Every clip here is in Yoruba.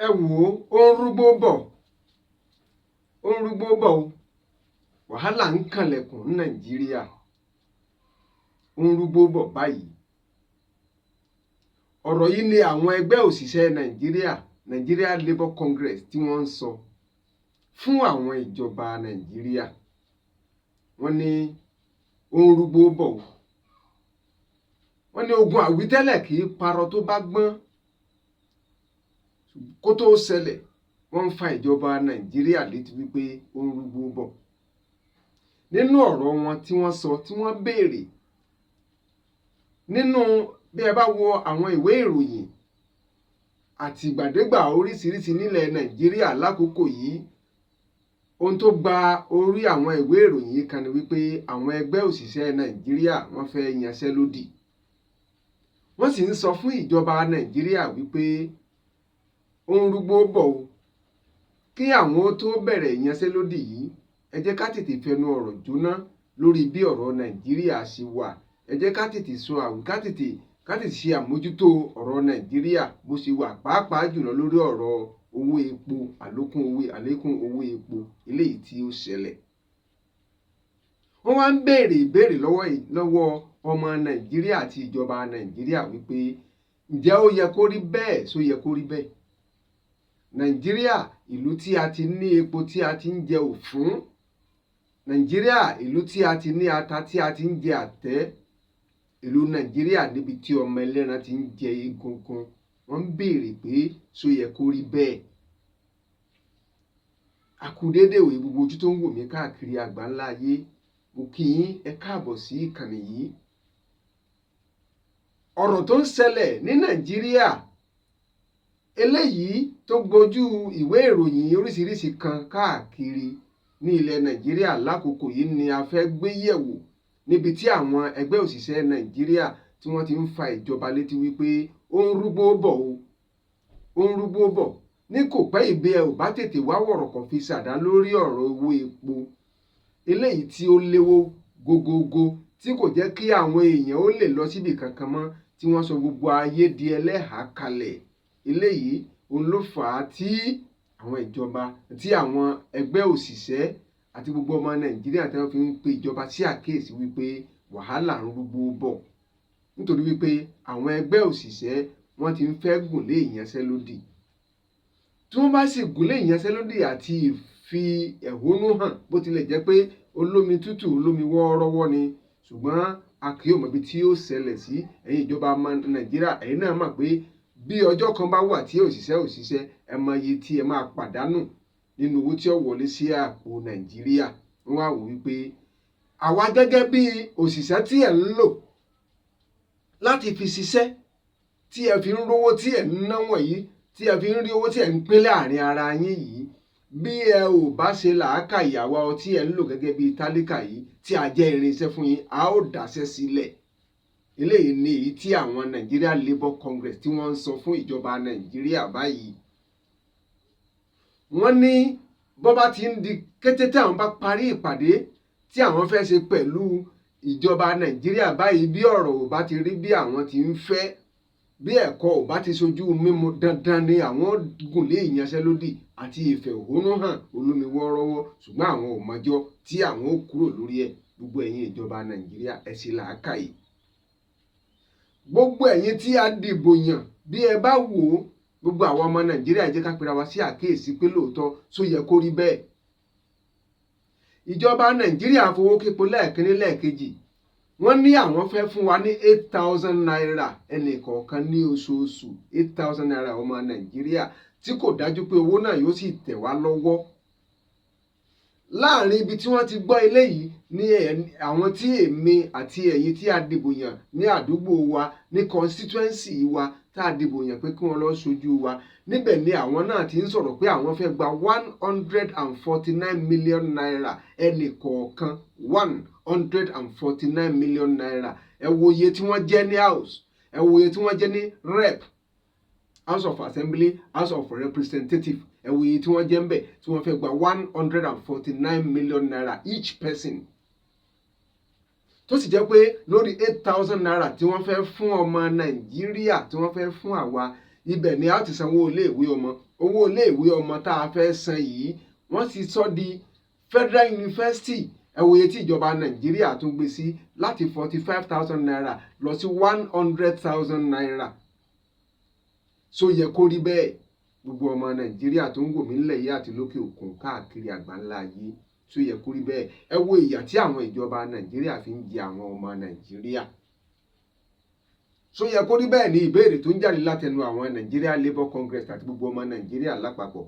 ẹ wò ó ń rúgbó bọ̀ o wàhálà ń kànlẹ̀kùn ní Nàìjíríà ó ń rúgbó bọ̀ báyìí. Ọ̀rọ̀ yìí ni àwọn ẹgbẹ́ òṣìṣẹ́ Nigeria Labour Congress tí wọ́n ń sọ fún àwọn ìjọba Nàìjíríà. Wọ́n ní ó ń rúgbó bọ̀ o. Wọ́n ní ogun àwítẹ́lẹ̀ kì í parọ́ tó bá gbọ́n. Kó tó ṣẹlẹ̀ wọ́n ń fa ìjọba Nàìjíríà létí wípé ó ń rúgbó bọ̀. Nínú ọ̀rọ̀ wọn tí wọ́n sọ tí wọ́n béèrè nínú bí ẹ bá wo àwọn ìwé ìròyìn àti ìgbàdégbà oríṣiríṣi nílẹ̀ Nàìjíríà lákòókò yìí, ohun tó gba orí àwọn ìwé ìròyìn yìí kan ni wípé àwọn ẹgbẹ́ òṣìṣẹ́ Nàìjíríà wọ́n fẹ́ yanṣẹ́lódì. Wọ́n sì ń sọ fún ìjọba Nàìjíríà wípé ó ń rúgbó bọ̀ o. Kí àwọn tó bẹ̀rẹ̀ ìyanṣẹ́lódì yìí, ẹ jẹ́ ká tètè fẹnu ọ̀rọ̀ jóná lórí bí ọ̀rọ̀ Nàìjíríà ṣe wà. Ẹ jẹ́ ká tètè sọ ká tètè ṣe àmójútó ọ̀rọ̀ Nàìjíríà bó ṣe wà, pàápàá jùlọ lórí ọ̀rọ̀ owó epo, àlékún owó epo eléyìí tí ó ṣẹlẹ̀. Wọ́n wá ń béèrè ìbéèrè lọ́wọ́ ọmọ Nàìjíríà àti ìjọba Nàìjíríà wípé ǹjẹ́ ó yẹ kó rí bẹ́ẹ̀? Ṣó yẹ kó rí bẹ́ẹ̀? Nàìjíríà, ìlú tí a ti ní epo tí a ti ń jẹ òfún. Nàìjíríà, ìlú tí a ti ní ata tí a ti ń jẹ àtẹ́. Ìlú Nàìjíríà níbi tí ọmọ ẹlẹ́ran ti ń jẹ egungun. Wọ́n ń béèrè pé ṣó yẹ kó rí bẹ́ẹ̀? A kú déédéé ìwé gbogbo ojú tó ń wò mí káàkiri àgbáńlá ayé. Mo kí yín, ẹ káàbọ̀ sí ìkànnì yìí. Ọ̀rọ̀ tó ń ṣẹlẹ̀ ní Nàìjíríà eléyìí tó gbojú ìwé ìròyìn oríṣiríṣi kan káàkiri ní ilẹ̀ Nàìjíríà lákòókò yìí ni a fẹ́ gbé yẹ̀wò, níbi tí àwọn ẹgbẹ́ òṣìṣẹ́ Nàìjíríà tí wọ́n ti ń fa ìjọba létí wípé ó ń rúgbó bọ̀ o. Ó ń rúgbó bọ̀. Ní kò pẹ́ ìbí ẹ ò bá tètè wá wọ̀rọ̀kọ̀ fi ṣàdá lórí ọ̀rọ̀ owó epo eléyìí tí ó léwó gógógó, tí kò jẹ́ kí àwọn èèyàn ó lè lọ síbi kankan mọ́, tí wọ́n sọ gbogbo ayé di ẹlẹ́hàá kalẹ̀. Eléyìí òun ló fà á tí àwọn ìjọba, tí àwọn ẹgbẹ́ òṣìṣẹ́ àti gbogbo ọmọ Nàìjíríà tí wọ́n fi ń pe ìjọba sí àkíyèsí wípé wàhálà ń rúgbó bọ̀. Nítorí wípé àwọn ẹgbẹ́ òṣìṣẹ́ wọ́n ti ń fẹ́ gùn lé ìyanṣẹ́lódì. Tí wọ́n bá sì gùn lé ìyanṣẹ́lódì àti fi ẹ̀hónú hàn, bó tilẹ̀ jẹ́ pé olómi tútù olómi wọ́ọ́rọ́wọ́ ni, ṣùgbọ́n a kì yóò mọ ibi tí yóò ṣẹlẹ̀ sí. Ẹ̀yin ìjọba Nàìjíríà, ẹ̀yin náà mọ̀ pé bí ọjọ́ kan bá wà tí òṣìṣẹ́ ẹ mọ iye tí ẹ máa pàdánù nínú owó tí ó wọlé sí àpò Nàìjíríà. Wọ́n wá wò wípé àwa gẹ́gẹ́ bí òṣìṣẹ́ tí ẹ̀ ń lò láti fi ṣiṣẹ́, tí ẹ fi ń rówó tí ẹ̀ ń ná wọ̀nyí, tí ẹ fi ń rí owó tí ẹ̀ ń pín láàrin ara yín yìí, bí ẹ ò bá ṣe làákàyè àwa tí ẹ ń lò gẹ́gẹ́ bí tálíkà yìí tí a jẹ́ irinṣẹ́ fún yín, a ó dáṣẹ́ sílẹ̀. Eléyìí ni èyí tí àwọn Nigeria Labour Congress tí wọ́n ń sọ fún ìjọba Nàìjíríà báyìí. Wọ́n ní bó bá ti ń di kété tí àwọn bá parí ìpàdé tí àwọn fẹ́ ṣe pẹ̀lú ìjọba Nàìjíríà báyìí, bí ọ̀rọ̀ ò bá ti rí bí àwọn ti ń fẹ́, bí ẹ̀kọ́ ò bá ti sojú mímu, dandan ni àwọn gùn lé ìyanṣẹ́lódì àti ìfẹ̀hónúhàn olómi wọ́ọ́rọ́wọ́. Ṣùgbọ́n àwọn ò mọjọ́ tí àwọn ó kúrò lórí ẹ̀. Gbogbo ẹ̀yin ìjọba Nàìjíríà, ẹ ṣe làákàyè. Gbogbo ẹ̀yin tí a dìbò yàn, bí ẹ bá wò ó, gbogbo àwọn ọmọ Nàìjíríà jẹ́ ká pera wa sí àkíyèsí pé lóòótọ́ ṣó yẹ kó rí bẹ́ẹ̀. Ìjọba Nàìjíríà fowó képo lẹ́ẹ̀kínní lẹ́ẹ̀kejì. Wọ́n ní àwọn fẹ́ fún wa ní 8,000 naira ẹnì kọ̀ọ̀kan ní oṣooṣù. 8,000 naira ọmọ Nàìjíríà, tí kò dájú pé owó náà yóò sì tẹ̀ wá lọ́wọ́. Láàrin ibi tí wọ́n ti gbọ́ eléyìí ní àwọn tí èmi àti ẹ̀yin tí a dìbò yàn ní àdúgbò wa, ní constituency wa tá a dìbò yàn pé kí wọ́n lọ ṣojú wa, níbẹ̀ ni àwọn náà ti ń sọ̀rọ̀ pé àwọn fẹ́ gba 149 million naira ẹnì kọ̀ọ̀kan. 149 million naira. Ẹ wo iye tí wọ́n jẹ́ ní house, ẹ wo iye tí wọ́n jẹ́ ní rep, House of Assembly, House of Representative. Ẹ wo iye tí wọ́n jẹ́ ń bẹ̀ tí wọ́n fẹ́ gba 149 million naira each person. Tó sì jẹ́ pé lórí 8,000 naira tí wọ́n fẹ́ fún ọmọ Nàìjíríà, tí wọ́n fẹ́ fún àwa, ibẹ̀ ni a ti sanwó iléèwé ọmọ. Owó iléèwé ọmọ tá a fẹ́ san yìí wọ́n ti sọ di Federal University. Ẹ wo iye tí ìjọba Nàìjíríà tún gbé sí láti 45,000 naira lọ sí 100,000 naira. So yẹ kó rí bẹ́ẹ̀ gbogbo ọmọ Nàìjíríà tó ń wò mí nílẹ̀ yìí àti lókè òkun káàkiri àgbáńlá ayé. So yẹ kó rí bẹ́ẹ̀. Ẹ wo ìyà tí àwọn ìjọba Nàìjíríà fi ń jẹ àwọn ọmọ Nàìjíríà. So yẹ kó rí bẹ́ẹ̀ ní ìbéèrè tó ń jáde látẹnu àwọn Nigeria Labour Congress àti gbogbo ọmọ Nàìjíríà lápapọ̀.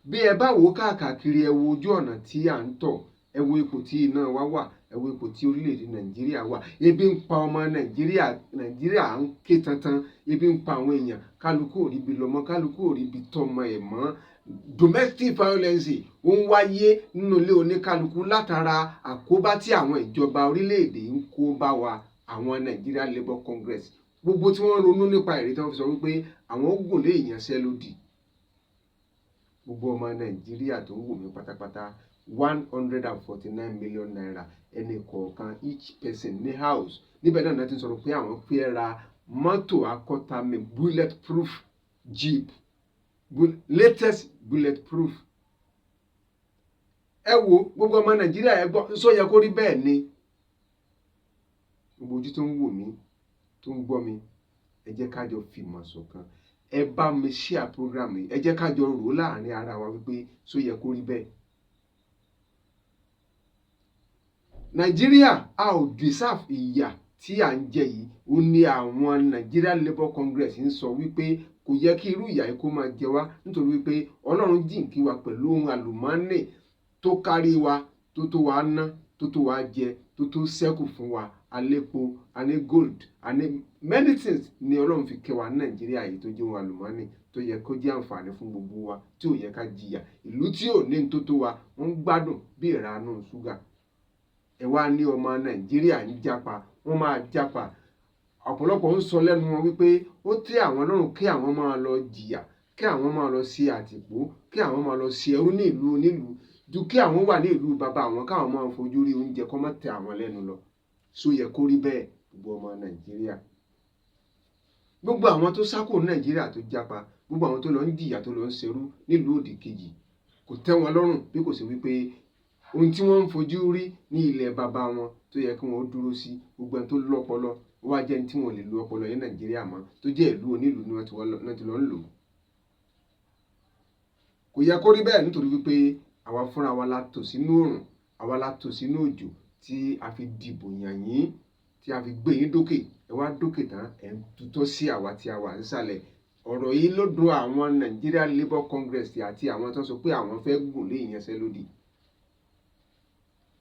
Bí ẹ bá wò káàkiri, ẹ wo ojú ọ̀nà tí à ń tọ̀, ẹ wo ipò tí iná wa wà, ẹ wo ipò tí orílẹ̀-èdè Nàìjíríà wà. Ebi ń pa ọmọ Nàìjíríà ń ké tantan, ebi ń pa àwọn èèyàn, kálukú ò rí bi lọ́mọ, kálukú ò rí bi tọ́mọ ẹ̀ mọ́. Domestic violence ó ń wáyé nínú ilé oníkálukú látara àkóbá tí àwọn ìjọba orílẹ̀-èdè ń kó bá wa, àwọn Nigeria Labour Congress. Gbogbo tí wọ́n ronú nípa èrè tí wọ́n fi sọ wípé àwọn ó gùn lé ìyanṣẹ́lódì. Gbogbo ọmọ Nàìjíríà tó ń wò mí pátápátá 149 million naira ẹnì kọ̀ọ̀kan, each person ní house. Níbẹ̀ náà ti sọ̀rọ̀ pé àwọn fẹ́ ra mọ́tò akọ́tàmì bulletproof jeep, latest bulletproof. Ẹ wo gbogbo ọmọ Nàìjíríà, ẹ gbọ́, sọ yẹ kó rí bẹ́ẹ̀ ni. Gbogbo ojú tó ń wò mí, tó ń gbọ́ mi, ẹ jẹ́ ká jọ fìmọ̀ ṣọ̀kan. Ẹ bá mi share program yìí, ẹ jẹ́ ká jọ rò láàrin ara wa wípé sọ yẹ kó rí bẹ́ẹ̀. Nàìjíríà a ò deserve ìyà tí à ń jẹ yìí. Ó ní àwọn Nigeria Labour Congress ń sọ wípé kò yẹ kí irú ìyà yìí kó máa jẹ wá, nítorí wípé Ọlọ́run jíǹkí wa pẹ̀lú ohun àlùmọ́ọ́nì tó kárí wa, tó tó wa ná, tó tó wa jẹ, tó tó ṣẹ́kù fún wa. Alépo, a ní gold, a ní many things ni Ọlọ́run fi kẹ́ wa ní Nàìjíríà yìí tó jẹ́ ohun àlùmọ́ọ́nì tó yẹ kó jẹ́ àǹfààní fún gbogbo wa, tí ò yẹ ká jìyà. Ìlú tí ò ní tó tó wa wọ́n ń gbádùn bí ìranú ṣúgà. Ẹ wá ní ọmọ Nàìjíríà ń jápa, wọ́n máa jápa. Ọ̀pọ̀lọpọ̀ ń sọ lẹ́nu wọn wípé ó tẹ́ àwọn lọ́rùn kí àwọn máa lọ jìyà, kí àwọn máa lọ sí àtìpó, kí àwọn máa lọ sí ẹrú ní ìlú onílùú, ju kí àwọn wà ní ìlú bàbá àwọn káwọn máa fojú rí oúnjẹ kó má tẹ́ àwọn lẹ́nu lọ. So yẹ kó rí bẹ́ẹ̀ gbogbo ọmọ Nàìjíríà. Gbogbo àwọn tó sá kúrò ní Nàìjíríà tó jápa, gbogbo àwọn tó lọ ń jìyà, tó lọ ń ṣerú nílùú òdì kejì, kò tẹ́ wọn lọ́rùn bí kò sí wípé ohun tí wọ́n ń fojú rí ní ilẹ̀ bàbá wọn tó yẹ kí wọ́n dúró sí, gbogbo ẹni tó lọ́pọlọ wá jẹ́ tí wọ́n lè lo ọpọlọ ní Nàìjíríà mọ́, tó jẹ́ ìlú onílùú ni wọ́n ti lọ ń lò. Kò yẹ kó rí bẹ́ẹ̀, nítorí wípé àwa fúnra wa la tò sínú oòrùn, àwa la tò sínú òjò tí a fi dìbò yàn yín, tí a fi gbé yín dókè. Ẹ wá dókè tán, ẹ̀ ń tutọ́ sí àwa tí a wà nísàlẹ̀. Ọ̀rọ̀ yìí ló dùn àwọn Nigeria Labour Congress àti àwọn tó sọ pé àwọn fẹ́ gùn lé ìyanṣẹ́lódì.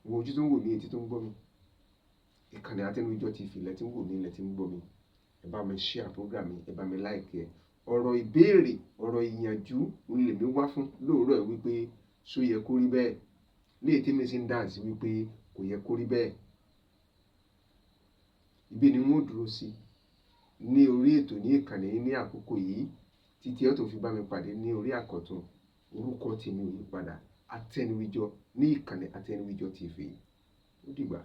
Wo ojú tó ń wò mí, etí tó ń gbọ́ mi. Ìkànnì Àtẹnujọ TV lẹ tí ń wò mí, lẹ tí ń gbọ́ mi. Ẹ bá mi share program yìí, ẹ bá mi like ẹ. Ọ̀rọ̀ ìbéèrè, ọ̀rọ̀ ìyànjú ń lè mí wá fún lóòrọ̀ wípé sọ yẹ kó rí bẹ́ẹ̀. Léè tí mi sì ń dáǹsì wípé kò yẹ kó rí bẹ́ẹ̀. Ibi ni wọ́n dúró sí ní orí ètò ní ìkànnì ní àkókò yìí, títí ẹ tó fi bá mi pàdé ní orí àkọ́tún. Orúkọ tèmi ò yí padà, Àtẹnujọ ní ìkànnì Àtẹnujọ TV. Ó dìgbà.